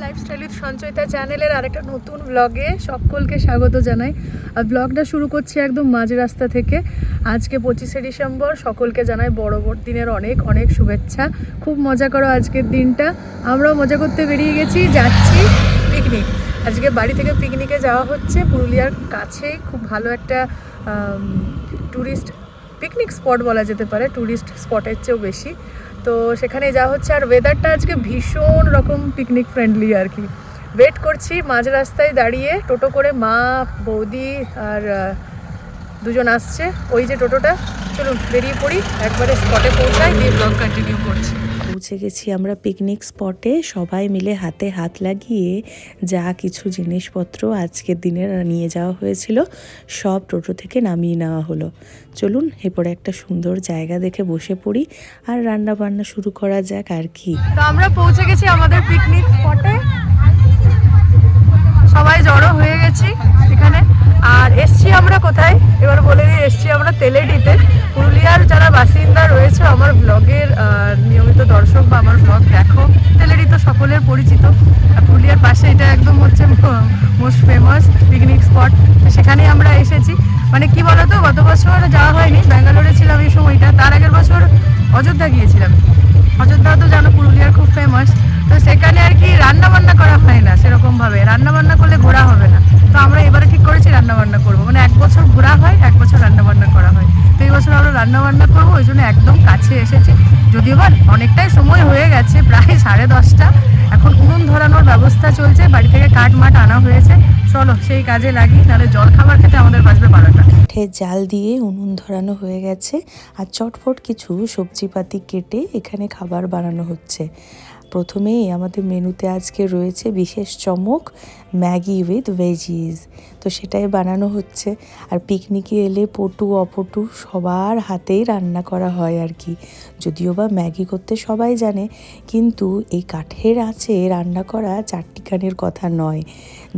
Lifestyle with Sanchayita চ্যানেলের আরেকটা নতুন ব্লগে সকলকে স্বাগত জানাই। আর ব্লগটা শুরু করছি একদম মাঝ রাস্তা থেকে। আজকে 25শে ডিসেম্বর, সকলকে জানাই বড় দিনের অনেক অনেক শুভেচ্ছা। খুব মজা করো আজকের দিনটা। আমরাও মজা করতে বেরিয়ে গেছি, যাচ্ছি পিকনিক। আজকে বাড়ি থেকে পিকনিকে যাওয়া হচ্ছে পুরুলিয়ার কাছেই, খুব ভালো একটা ট্যুরিস্ট পিকনিক স্পট বলা যেতে পারে, ট্যুরিস্ট স্পটের চেয়েও বেশি। তো সেখানে যাওয়া হচ্ছে। আর ওয়েদারটা আজকে ভীষণ রকম পিকনিক ফ্রেন্ডলি আর কি। ওয়েট করছি মাঝ রাস্তায় দাঁড়িয়ে, টোটো করে মা, বৌদি আর দুজন আসছে। ওই যে টোটোটা, চলুন বেরিয়ে পড়ি, একবারে স্পটে পৌঁছাই, দিয়ে ব্লগ কন্টিনিউ করছি। পৌঁছে গেছি আমরা পিকনিক স্পটে। সবাই মিলে হাতে হাত লাগিয়ে যা কিছু জিনিসপত্র আজকের দিনে নিয়ে যাওয়া হয়েছিল সব টোটো থেকে নামিয়ে নেওয়া হলো। চলুন এরপরে একটা সুন্দর জায়গা দেখে বসে পড়ি আর রান্না বান্না শুরু করা যাক আর কি। তো আমরা পৌঁছে গেছি আমাদের পিকনিক স্পটে, সবাই জড়ো হয়ে গেছি এখানে। আর এসছি আমরা কোথায় এবার বলে দিই, এসছি আমরা তেলেডিতে। পুরুলিয়ার যারা বাসিন্দা রয়েছে, আমার ব্লগের নিয়মিত দর্শক বা আমার ব্লগ দেখো, তেলেডি তো সকলের পরিচিত। পুরুলিয়ার পাশে এটা একদম হচ্ছে মোস্ট ফেমাস পিকনিক স্পট। তো সেখানেই আমরা এসেছি। মানে কি বলতো, গত বছর যাওয়া হয়নি, ব্যাঙ্গালোরে ছিলাম এই সময়টা। তার আগের বছর অযোধ্যা গিয়েছিলাম। অযোধ্যা তো জানো পুরুলিয়ার খুব ফেমাস। তো সেখানে আর কি রান্না বান্না করা হয় না সেরকমভাবে, রান্না বান্না করলে ঘোরা হবে না। তো আমরা এবারে ঠিক করেছি রান্না বান্না করবো, মানে এক বছর ঘোরা হয়, এক বছর রান্না বান্না করা হয়। তো এই বছর আমরা রান্না বান্না করবো, ওই জন্য একদম কাছে এসেছি। যদিও বা অনেকটাই সময় হয়ে গেছে, প্রায় 10:30। এখন উনুন ধরানোর ব্যবস্থা চলছে, বাড়ি থেকে কাঠ মাঠ আনা হয়েছে। চলো সেই কাজে লাগি, নাহলে জল খাবার খেতে আমাদের বাজবে 12টা। কাঠের জাল দিয়ে উনুন ধরানো হয়ে গেছে আর চটফট কিছু সবজিপাতি কেটে এখানে খাবার বানানো হচ্ছে। প্রথমেই আমাদের মেনুতে আজকে রয়েছে বিশেষ চমক, ম্যাগি উইথ ভেজিস। তো সেটাই বানানো হচ্ছে। আর পিকনিকে এলে পটু অপটু সবার হাতেই রান্না করা হয় আর কি। যদিও বা ম্যাগি করতে সবাই জানে, কিন্তু এই কাঠের আঁচে রান্না করা চারটিখানির কথা নয়।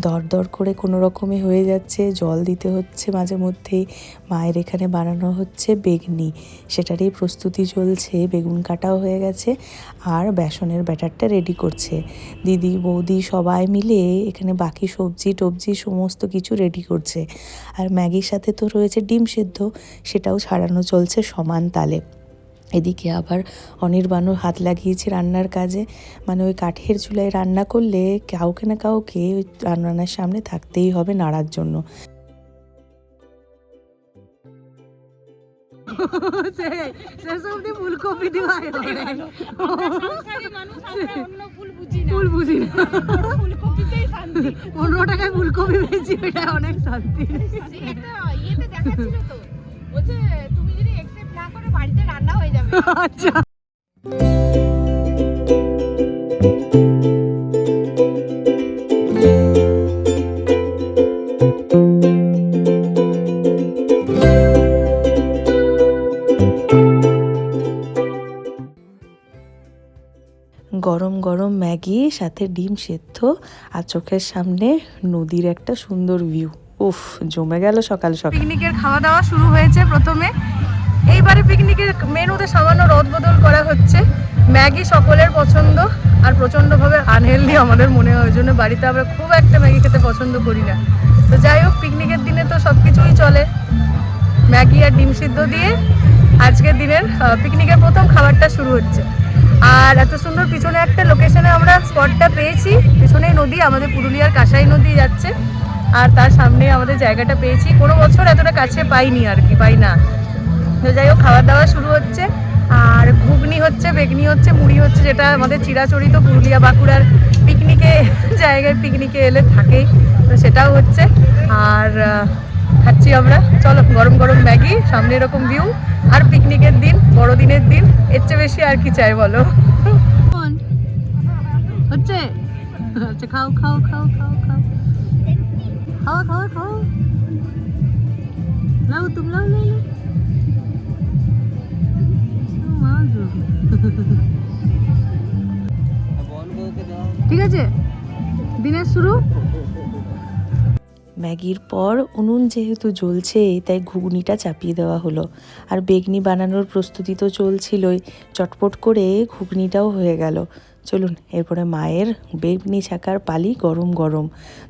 দরদর করে কোনো রকমে হয়ে যাচ্ছে, জল দিতে হচ্ছে মাঝে মধ্যেই। মায়ের এখানে বানানো হচ্ছে বেগনি, সেটারই প্রস্তুতি চলছে। বেগুন কাটাও হয়ে গেছে আর বেসনের ব্যাটারটা রেডি করছে দিদি, বৌদি সবাই মিলে। এখানে বাকি সবজি টবজি সমস্ত কিছু রেডি করছে। আর ম্যাগির সাথে তো রয়েছে ডিম সেদ্ধ, সেটাও ছাড়ানো চলছে সমান তালে। এদিকে আবার অনির্বাণও হাত লাগিয়েছে রান্নার কাজে। মানে ওই কাঠের চুলায় রান্না করলে কাউকে না কাউকে ওই রান্নার সামনে থাকতেই হবে নাড়ার জন্য। ফুলকপি দেওয়া ফুল বুঝি না, 15 টাকায় ফুলকপি পেয়েছি, ওইটা অনেক শান্তি। তুমি যদি একসেপ্ট না করো বাড়িতে রান্না হয়ে যাবে। আচ্ছা, গরম গরম ম্যাগি সাথে ডিম সেদ্ধ আর চোখের সামনে নদীর একটা সুন্দর ভিউ। উফ, জমে গেল সকাল সকাল। পিকনিকের খাওয়া দাওয়া শুরু হয়েছে। প্রথমে এইবারে পিকনিকের মেনুতে সামান্য রদবদল করা হচ্ছে। ম্যাগি সকলের পছন্দ আর প্রচণ্ডভাবে আনহেলদি আমাদের মনে হয়, ওই জন্য বাড়িতে আমরা খুব একটা ম্যাগি খেতে পছন্দ করি না। তো যাই হোক, পিকনিকের দিনে তো সব কিছুই চলে। ম্যাগি আর ডিম সিদ্ধ দিয়ে আজকের দিনের পিকনিকের প্রথম খাবারটা শুরু হচ্ছে। আর এত সুন্দর পিছনে একটা লোকেশনে আমরা স্পটটা পেয়েছি। পিছনেই নদী, আমাদের পুরুলিয়ার কাঁসাই নদী যাচ্ছে, আর তার সামনে আমাদের জায়গাটা পেয়েছি। কোনো বছর এতটা কাছে পাইনি আর কি, পাই না। তো যাই হোক, খাওয়া দাওয়া শুরু হচ্ছে। আর ঘুগনি হচ্ছে, বেগনি হচ্ছে, মুড়ি হচ্ছে, যেটা আমাদের চিরাচরিত পুরুলিয়া বাঁকুড়ার পিকনিকে জায়গায় পিকনিকে এলে থাকেই। তো সেটাও হচ্ছে। আর খাচ্ছি আমরা। চলো, গরম গরম ম্যাগি, সামনে এরকম ভিউ, আর পিকনিকের দিন, বড়দিনের দিন, এর চেয়ে বেশি আর কি চাই বলো। হচ্ছে আচ্ছা খাও খাও খাও খাও খাও খাও খাও খাও লাও তুমি লাও লাও লাও ঠিক আছে দিনের শুরু। ম্যাগির পর উনুন যেহেতু জ্বলছে তাই ঘুগনিটা চাপিয়ে দেওয়া হলো, আর বেগনি বানানোর প্রস্তুতি তো চলছিলই, চটপট করে ঘুগনিটাও হয়ে গেল। চলুন এরপরে মায়ের বেগনি ছাকার পালি গরম গরম,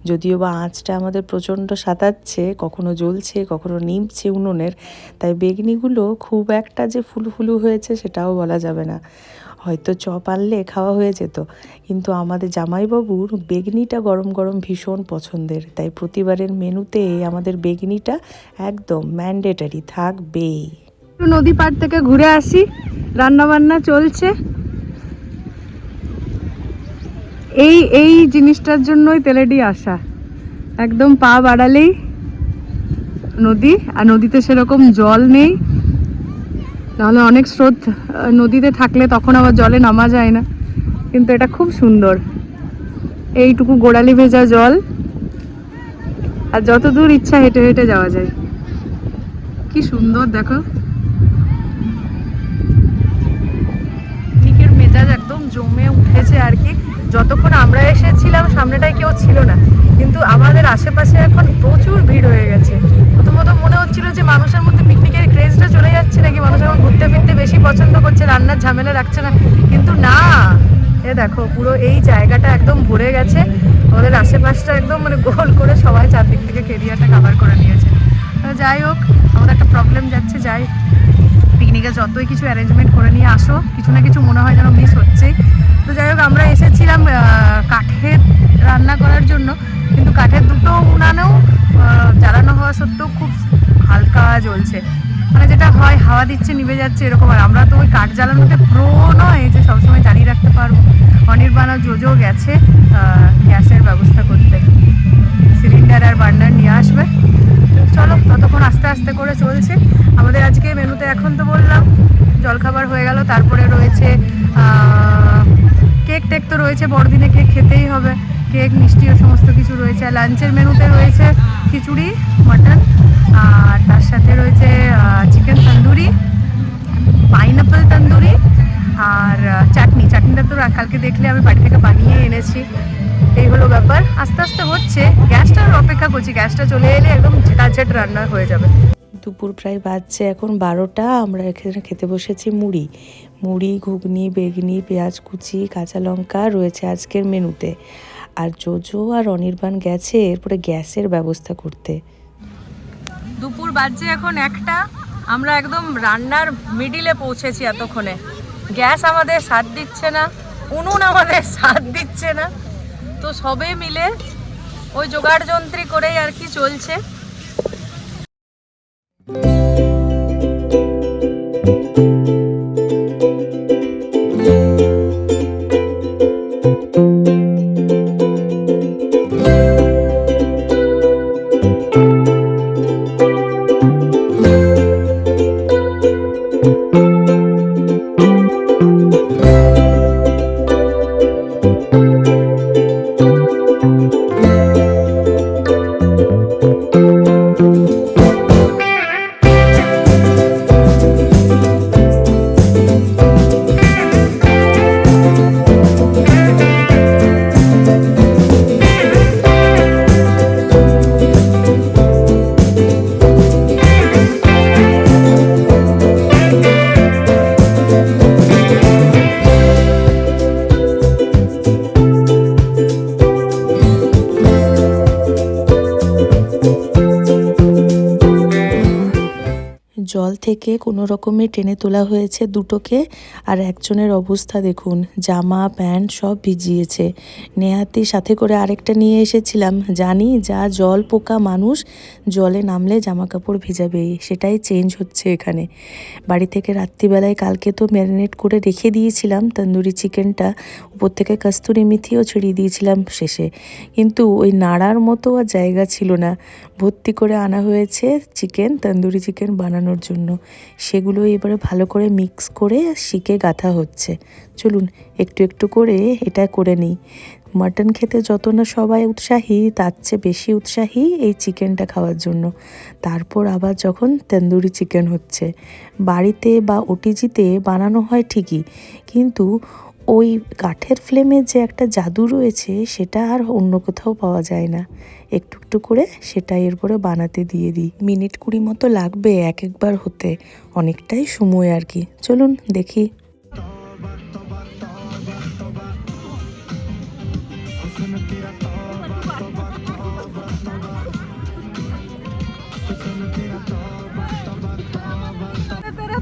যদিও বা আঁচটা আমাদের প্রচণ্ড সাতাচ্ছে, কখনো জ্বলছে কখনো নিমছে উনুনের, তাই বেগনিগুলো খুব একটা যে ফুলফুলু হয়েছে সেটাও বলা যাবে না। হয়তো চপ আনলে খাওয়া হয়ে যেত, কিন্তু আমাদের জামাইবাবুর বেগনিটা গরম গরম ভীষণ পছন্দের, তাই প্রতিবারের মেনুতে আমাদের বেগনিটা একদম ম্যান্ডেটারি থাকবেই। নদী পাড় থেকে ঘুরে আসি, রান্না বান্না চলছে। এই জিনিসটার জন্যই তেলেডি আসা, একদম পা বাড়ালেই নদী, আর নদীতে সেরকম জল নেই, নাহলে অনেক স্রোত নদীতে থাকলে তখন আবার জলে নামা যায় না, কিন্তু এটা খুব সুন্দর, এইটুকু গোড়ালি ভেজা জল, আর যত দূর ইচ্ছা হেঁটে হেঁটে যাওয়া যায়। কি সুন্দর দেখো, পিকনিকের মেজাজ একদম জমে উঠেছে আর কি। যতক্ষণ আমরা এসেছিলাম সামনেটায় কেউ ছিল না, কিন্তু আমাদের আশেপাশে এখন প্রচুর ভিড় হয়ে গেছে। প্রথমত মনে হচ্ছিল যে মানুষের মধ্যে পিকনিকের ক্রেজটা চলে যাচ্ছে নাকি, মানুষ এখন ঘুরতে ফিরতে বেশি পছন্দ করছে, রান্নার ঝামেলা রাখছে না, কিন্তু না, এ দেখো পুরো এই জায়গাটা একদম ভরে গেছে। আমাদের আশেপাশটা একদম মানে গোল করে সবাই চারদিক থেকে কেরিয়ারটা কভার করে নিয়েছে। যাই হোক, আমাদের একটা প্রবলেম যাচ্ছে, যাই পিকনিকে যতই কিছু অ্যারেঞ্জমেন্ট করে নিয়ে আসো, কিছু না কিছু মনে হয় যেন মিস হচ্ছেই। তো যাই হোক, আমরা এসেছিলাম কাঠের রান্না করার জন্য, কিন্তু কাঠের দুটো উনানেও জ্বালানো হওয়া সত্ত্বেও খুব হালকা জ্বলছে, মানে যেটা হয় হাওয়া দিচ্ছে নিভে যাচ্ছে এরকম। আর আমরা তো ওই কাঠ জ্বালানোতে প্রো নয় যে সবসময় জ্বালিয়ে রাখতে পারবো। অনির্বাণ আর জোজো গেছে গ্যাসের ব্যবস্থা করতে, সিলিন্ডার আর বার্নার নিয়ে আসবে। চলো ততক্ষণ আস্তে আস্তে করে চলছে আমাদের আজকে মেনুতে। এখন তো বললাম জলখাবার হয়ে গেল, তারপরে রয়েছে কেক টেক তো রয়েছে, বড়দিনে কেক খেতেই হবে, কেক মিষ্টি ও সমস্ত কিছু রয়েছে। আর লাঞ্চের মেনুতে রয়েছে খিচুড়ি, মাটন, আর তার সাথে রয়েছে চিকেন তন্দুরি, পাইনাপেল তন্দুরি, আর চাটনিটা তো কালকে দেখলে আমি বাড়ি থেকে বানিয়ে এনেছি। এই হলো ব্যাপার, আস্তে আস্তে হচ্ছে। গ্যাসটার অপেক্ষা করছি, গ্যাসটা চলে এলে একদম ঝেটাঝেট রান্না হয়ে যাবে। দুপুর প্রায় বাজছে এখন 12টা। আমরা এখানে খেতে বসেছি মুড়ি, ঘুগনি, বেগনি, পেঁয়াজ কুচি, কাঁচা লঙ্কা রয়েছে আজকের মেনুতে। আর জোজো আর অনির্বাণ গেছে এরপরে গ্যাসের ব্যবস্থা করতে। দুপুর বাজছে এখন 1টা, আমরা একদম রান্নার মিডিলে পৌঁছেছি এতক্ষণে। গ্যাস আমাদের সাথ দিচ্ছে না, উনুন আমাদের সাথ দিচ্ছে না, তো সবে মিলে ওই জোগাড় যন্ত্রী করেই আর কি চলছে। জল থেকে কোনো রকমে টেনে তোলা হয়েছে দুটোকে, আর একজনের অবস্থা দেখুন, জামা প্যান্ট সব ভিজিয়েছে। নেহাতি সাথে করে আরেকটা নিয়ে এসেছিলাম, জানি যা জল পোকা মানুষ, জলে নামলে জামা কাপড় ভিজাবেই, সেটাই চেঞ্জ হচ্ছে এখানে। বাড়ি থেকে রাত্রিবেলায় কালকে তো ম্যারিনেট করে রেখে দিয়েছিলাম তন্দুরি চিকেনটা, উপর থেকে কস্তুরি মেথিও ছড়িয়ে দিয়েছিলাম শেষে, কিন্তু ওই নাড়ার মতো আর জায়গা ছিল না, ভর্তি করে আনা হয়েছে চিকেন, তন্দুরি চিকেন বানানোর জন্য। সেগুলো এবারে ভালো করে মিক্স করে শিকে গাঁথা হচ্ছে। চলুন একটু একটু করে এটা করে নিই। মাটন খেতে যত না সবাই উৎসাহী, তার চেয়ে বেশি উৎসাহী এই চিকেনটা খাওয়ার জন্য। তারপর আবার যখন তন্দুরি চিকেন হচ্ছে, বাড়িতে বা ওটিজিতে বানানো হয় ঠিকই, কিন্তু ওই কাঠের ফ্লেমে যে একটা জাদু রয়েছে সেটা আর অন্য কোথাও পাওয়া যায় না। একটু একটু করে সেটা এরপরে বানাতে দিয়ে দিই। মিনিট 20 মতো লাগবে এক একবার হতে, অনেকটাই সময় আর কি। চলুন দেখি।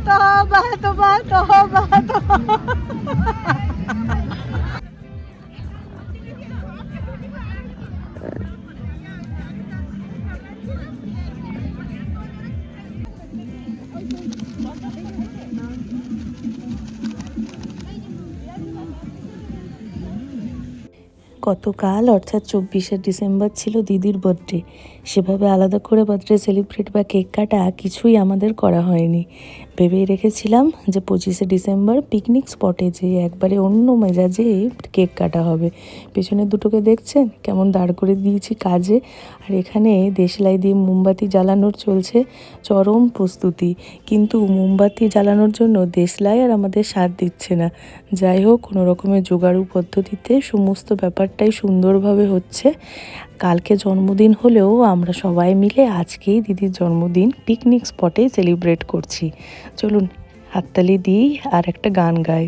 तौबा तौबा तौबा तौबा। গতকাল অর্থাৎ 24শে ডিসেম্বর ছিল দিদির বার্থডে। সেভাবে আলাদা করে বার্থডে সেলিব্রেট বা কেক কাটা কিছুই আমাদের করা হয়নি। ভেবেই রেখেছিলাম যে 25শে ডিসেম্বর পিকনিক স্পটে যে একবারে অন্য মেজাজে কেক কাটা হবে। পেছনের দুটোকে দেখছেন কেমন দাঁড় করে দিয়েছি কাজে, আর এখানে দেশলাই দিয়ে মোমবাতি জ্বালানোর চলছে চরম প্রস্তুতি। কিন্তু মোমবাতি জ্বালানোর জন্য দেশলাই আর আমাদের সাথ দিচ্ছে না। যাই হোক, কোনো রকমের জোগাড়ু পদ্ধতিতে সমস্ত ব্যাপারটাই সুন্দরভাবে হচ্ছে। কালকে জন্মদিন হলেও আমরা সবাই মিলে আজকেই দিদির জন্মদিন পিকনিক স্পটে সেলিব্রেট করছি। চলুন হাততালি দিই আর একটা গান গাই।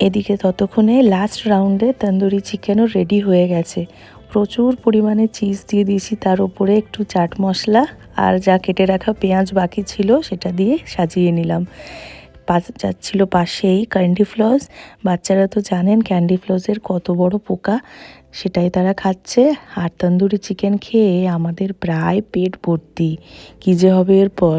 এদিকে ততক্ষণে লাস্ট রাউন্ডে তন্দুরি চিকেনও রেডি হয়ে গেছে। প্রচুর পরিমাণে চিজ দিয়ে দিয়েছি, তার উপরে একটু চাট মশলা আর যা কেটে রাখা পেঁয়াজ বাকি ছিল সেটা দিয়ে সাজিয়ে নিলাম। যাচ্ছিল পাশেই ক্যান্ডি ফ্লস। বাচ্চারা তো জানেন ক্যান্ডি ফ্লসের কত বড় পোকা, সেটাই তারা খাচ্ছে। আর তন্দুরি চিকেন খেয়ে আমাদের প্রায় পেট ভর্তি। কী যে হবে এরপর।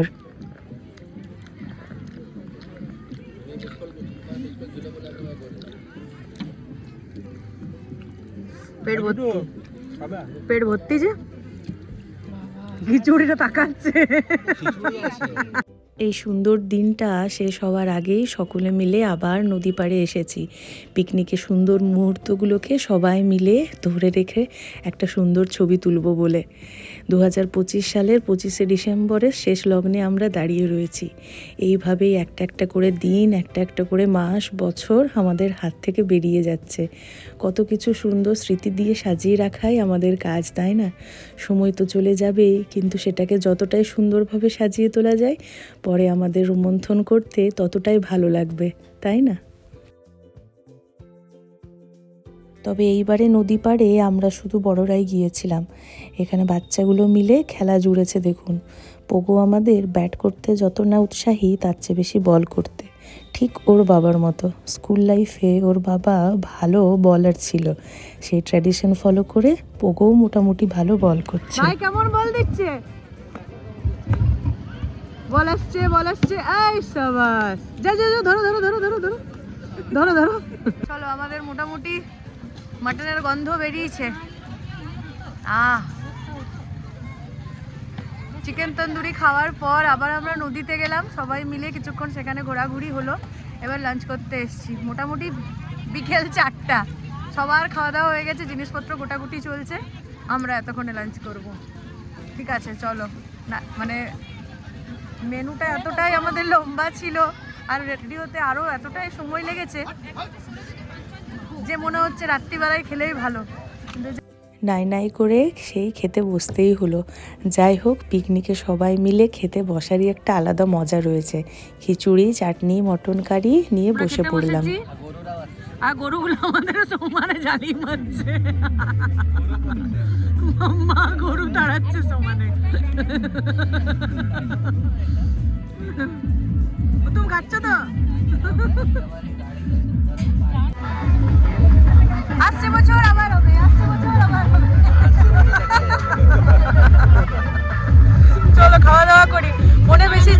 পেট ভর্তি যে খিচুড়িটা তাকাচ্ছে। এই সুন্দর দিনটা শেষ হওয়ার আগেই সকলে মিলে আবার নদী পাড়ে এসেছি। পিকনিকে সুন্দর মুহূর্তগুলোকে সবাই মিলে ধরে রেখে একটা সুন্দর ছবি তুলব বলে। 2025 সালের 25শে ডিসেম্বরের শেষ লগ্নে আমরা দাঁড়িয়ে রয়েছি। এইভাবেই একটা একটা করে দিন, একটা একটা করে মাস, বছর আমাদের হাত থেকে বেরিয়ে যাচ্ছে। কত কিছু সুন্দর স্মৃতি দিয়ে সাজিয়ে রাখাই আমাদের কাজ, তাই না? সময় তো চলে যাবেই, কিন্তু সেটাকে যতটাই সুন্দরভাবে সাজিয়ে তোলা যায়, পরে আমাদের রোমন্থন করতে ততটাই ভালো লাগবে, তাই না? তবে এইবারে নদী পাড়ে আমরা শুধু বড়রাই গিয়েছিলাম। এখানে বাচ্চাগুলো মিলে খেলা জুড়েছে দেখুন। পোগো আমাদের ব্যাট করতে যত না উৎসাহী, তার চেয়ে বেশি বল করতে। ঠিক ওর বাবার মতো। স্কুল লাইফে ওর বাবা ভালো বলার ছিল, সেই ট্র্যাডিশন ফলো করে পোগোও মোটামুটি ভালো বল করছে। ভাই কেমন বল দিচ্ছে? বল আসছে, বল আসছে। এই সাবাস, যা যা যা, ধরো ধরো ধরো ধরো ধরো ধরো ধরো। চলো, আমাদের মোটামুটি মাটনের গন্ধ বেরিয়েছে। চিকেন তন্দুরি খাওয়ার পর আবার আমরা নদীতে গেলাম সবাই মিলে, কিছুক্ষণ সেখানে ঘোরাঘুরি হলো। এবার লাঞ্চ করতে এসেছি। মোটামুটি বিকেল 4টা, সবার খাওয়া দাওয়া হয়ে গেছে, জিনিসপত্র গোটাগুটি চলছে। আমরা এতক্ষণে লাঞ্চ করব। ঠিক আছে চলো। না মানে মেনুটা এতটাই আমাদের লম্বা ছিল আর রেডি হতে আরও এতটাই সময় লেগেছে যে মনে হচ্ছে রাত্রিবেলায় খেলেই ভালো। নাই নাই করে সেই খেতে বসতেই হলো। যাই হোক, পিকনিকে সবাই মিলে খেতে বসারই একটা আলাদা মজা রয়েছে। খিচুড়ি, চাটনি, মটন কারি নিয়ে বসে পড়লাম। আর গরুগুলো আমাদের সমানে জ্বালিয়ে মারছে। মাম্মা গরু তাড়াচ্ছে সমানে। তুমি খাচ্ছ তো? আসছে বছর আবার হবে, আসছে বছর আবার হবে। চলো খাওয়া দাওয়া করি। মনে বেশি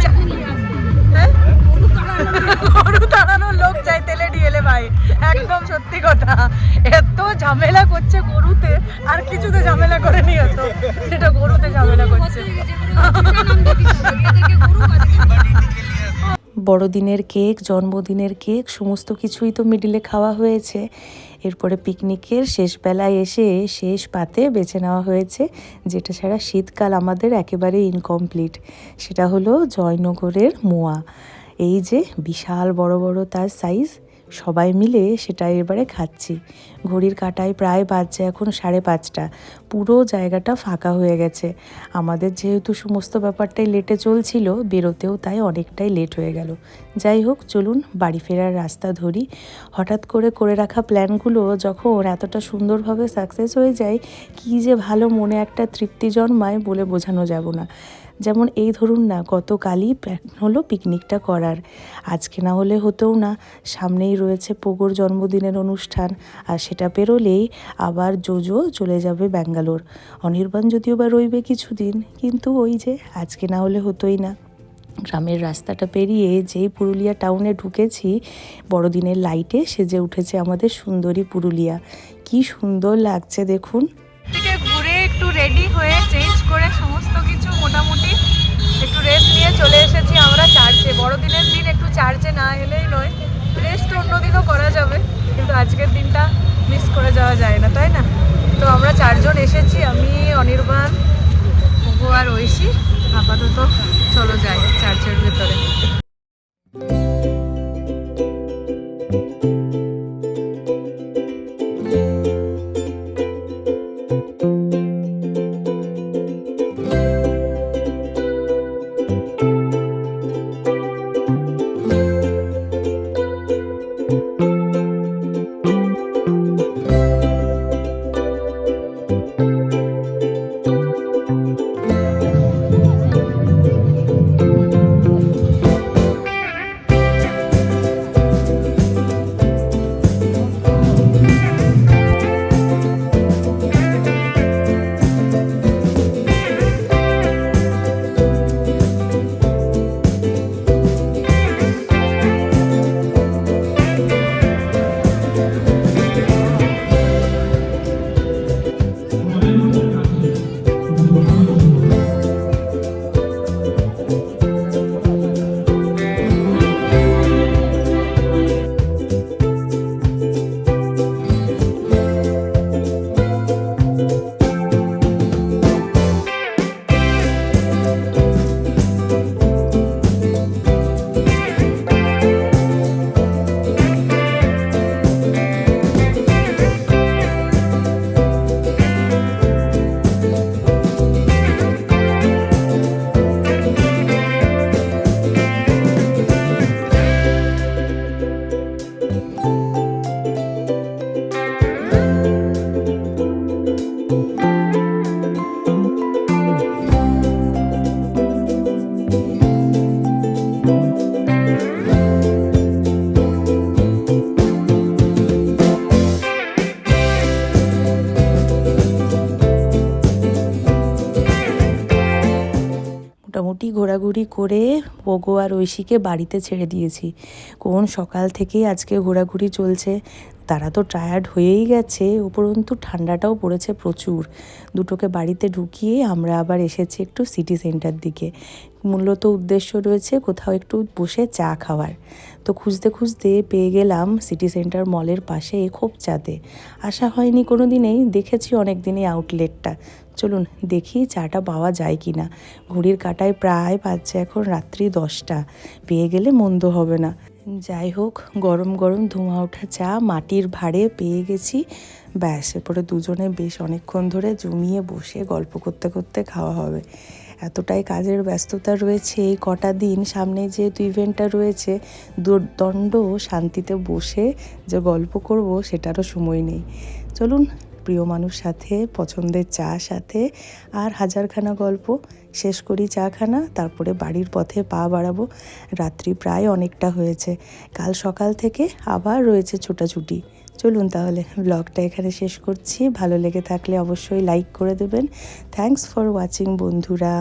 গরু তাড়ানোর লোক লোক চাই তেলেডি এলে ভাই, একদম সত্যি কথা। এত ঝামেলা করছে গরুতে, আর কিছুতে ঝামেলা করেনি এত, যেটা গরুতে ঝামেলা করছে। বড়দিনের কেক, জন্মদিনের কেক সমস্ত কিছুই তো মিডিলে খাওয়া হয়েছে। এরপরে পিকনিকের শেষ বেলায় এসে শেষ পাতে বেছে নেওয়া হয়েছে, যেটা ছাড়া শীতকাল আমাদের একেবারে ইনকমপ্লিট। সেটা হলো জয়নগরের মোয়া। এই যে বিশাল বড় বড় তার সাইজ, সবাই মিলে সেটা এবারে খাচ্ছি। ঘড়ির কাঁটায় প্রায় বাজছে এখন 5:30। পুরো জায়গাটা ফাঁকা হয়ে গেছে। আমাদের যেহেতু সমস্ত ব্যাপারটাই লেটে চলছিল, বেরোতেও তাই অনেকটাই লেট হয়ে গেল। যাই হোক, চলুন বাড়ি ফেরার রাস্তা ধরি। হঠাৎ করে রাখা প্ল্যানগুলো যখন এতটা সুন্দরভাবে সাকসেস হয়ে যায়, কী যে ভালো মনে একটা তৃপ্তি জন্মায় বলে বোঝানো যাব না। যেমন এই ধরুন না, গতকালই প্ল্যান হলো পিকনিকটা করার, আজকে না হলে হতেও না। সামনেই রয়েছে পোগোর জন্মদিনের অনুষ্ঠান, আর সেটা পেরোলেই আবার জোজো চলে যাবে ব্যাঙ্গালোর। অনির্বাণ যদিও বা রইবে কিছুদিন, কিন্তু ওই যে আজকে না হলে হতোই না। গ্রামের রাস্তাটা পেরিয়ে যেই পুরুলিয়া টাউনে ঢুকেছি, বড়দিনের লাইটে সেজে উঠেছে আমাদের সুন্দরী পুরুলিয়া। কি সুন্দর লাগছে দেখুন। থেকে ঘুরে একটু রেডি হয়ে চেঞ্জ করে সমস্ত কিছু মোটামুটি একটু রেস্ট নিয়ে চলে এসেছি আমরা চার্চে। বড়দিনের দিন একটু চার্চে না এলেই নয়, রেস্ট অন্যদিনও করা যাবে, কিন্তু আজকের দিনটা মিস করে যাওয়া যায় না, তাই না? তো আমরা 4 জন এসেছি, আমি, অনির্বাণ, পুগো আর ঐশী। আপাতত চলো যাই চার্চের ভেতরে। মোটামুটি ঘোরাঘুরি করে পোগো আর ঐশীকে বাড়িতে ছেড়ে দিয়েছি। কোন সকাল থেকেই আজকে ঘোরাঘুরি চলছে, তারা তো টায়ার্ড হয়েই গেছে, উপরন্তু ঠান্ডাটাও পড়েছে প্রচুর। দুটোকে বাড়িতে ঢুকিয়ে আমরা আবার এসেছি একটু সিটি সেন্টার দিকে। মূলত উদ্দেশ্য রয়েছে কোথাও একটু বসে চা খাওয়ার। তো খুঁজতে খুঁজতে পেয়ে গেলাম সিটি সেন্টার মলের পাশে খোপচাঁদে। আসা হয়নি কোনো দিনেই, দেখেছি অনেক দিনই আউটলেটটা। চলুন দেখি চাটা পাওয়া যায় কি না। ঘড়ির কাঁটায় প্রায় বাজছে এখন রাত্রি 10টা, পেয়ে গেলে মন্দ হবে না। যাই হোক, গরম গরম ধোঁয়া ওঠা চা মাটির ভাঁড়ে পেয়ে গেছি। ব্যাস, এরপরে দুজনে বেশ অনেকক্ষণ ধরে জমিয়ে বসে গল্প করতে করতে খাওয়া হবে। এতটাই কাজের ব্যস্ততা রয়েছে এই কটা দিন, সামনে যেহেতু ইভেন্টটা রয়েছে, দুর্দণ্ড শান্তিতে বসে যে গল্প করব সেটারও সময় নেই। চলুন, প্রিয় মানুষ সাথে, পছন্দের চা সাথে, আর হাজারখানা গল্প শেষ করি চাখানা, তারপরে বাড়ির পথে পা বাড়াবো। রাত্রি প্রায় অনেকটা হয়েছে, কাল সকাল থেকে আবার রয়েছে ছোটাছুটি। চলুন তাহলে ব্লগটা এখানে শেষ করছি। ভালো লেগে থাকলে অবশ্যই লাইক করে দেবেন। থ্যাঙ্কস ফর ওয়াচিং বন্ধুরা।